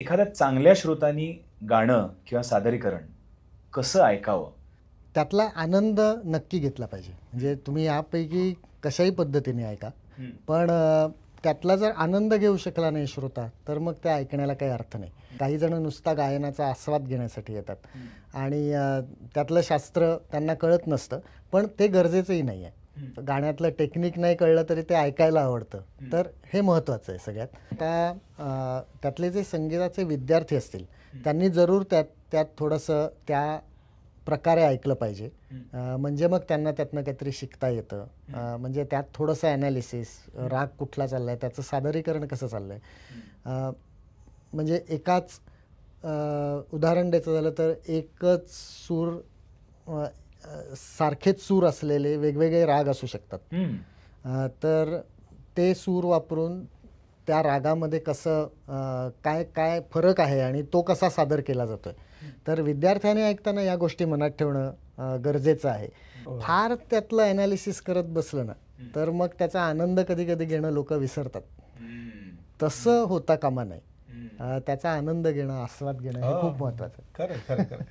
एखाद्या चांगल्या श्रोतानी गाणं किंवा सादरीकरण कसं ऐकावं? त्यातला आनंद नक्की घेतला पाहिजे. म्हणजे तुम्ही यापैकी कशाही पद्धतीने ऐका. हं. पण त्यातला जर आनंद घेऊ शकला नाही श्रोता, तर मग त्या ऐकण्याला काही अर्थ नाही. काही जण नुसता गायनाचा आस्वाद घेण्यासाठी येतात आणि त्यातलं शास्त्र त्यांना कळत नसतं, पण ते गरजेचंही नाही आहे. गाण्यातलं टेक्निक नाही कळलं तरी ते ऐकायला आवडतं. तर हे महत्त्वाचं आहे सगळ्यात. आता त्यातले जे संगीताचे विद्यार्थी असतील, त्यांनी जरूर त्यात थोडंसं त्या प्रकारे ऐकलं पाहिजे. म्हणजे मग त्यांना त्यातनं काहीतरी शिकता येतं. म्हणजे त्यात थोडंसं ॲनालिसिस, राग कुठला चालला आहे, त्याचं सादरीकरण कसं चाललं आहे. म्हणजे एकाच उदाहरण द्यायचं झालं तर एकच सूर, सारखेच सूर असलेले वेगवेगळे राग असू शकतात. तर ते सूर वापरून त्या रागामध्ये कसं काय काय फरक आहे आणि तो कसा सादर केला जातोय. तर विद्यार्थ्याने ऐकताना या गोष्टी मनात ठेवणं गरजेचं आहे. फार त्यातलं ॲनालिसिस करत बसलं ना, तर मग त्याचा आनंद कधी कधी घेणं लोक विसरतात. तसं होता कामा नये. त्याचा आनंद घेणं, आस्वाद घेणं हे खूप महत्त्वाचं आहे. खरं खरं खरं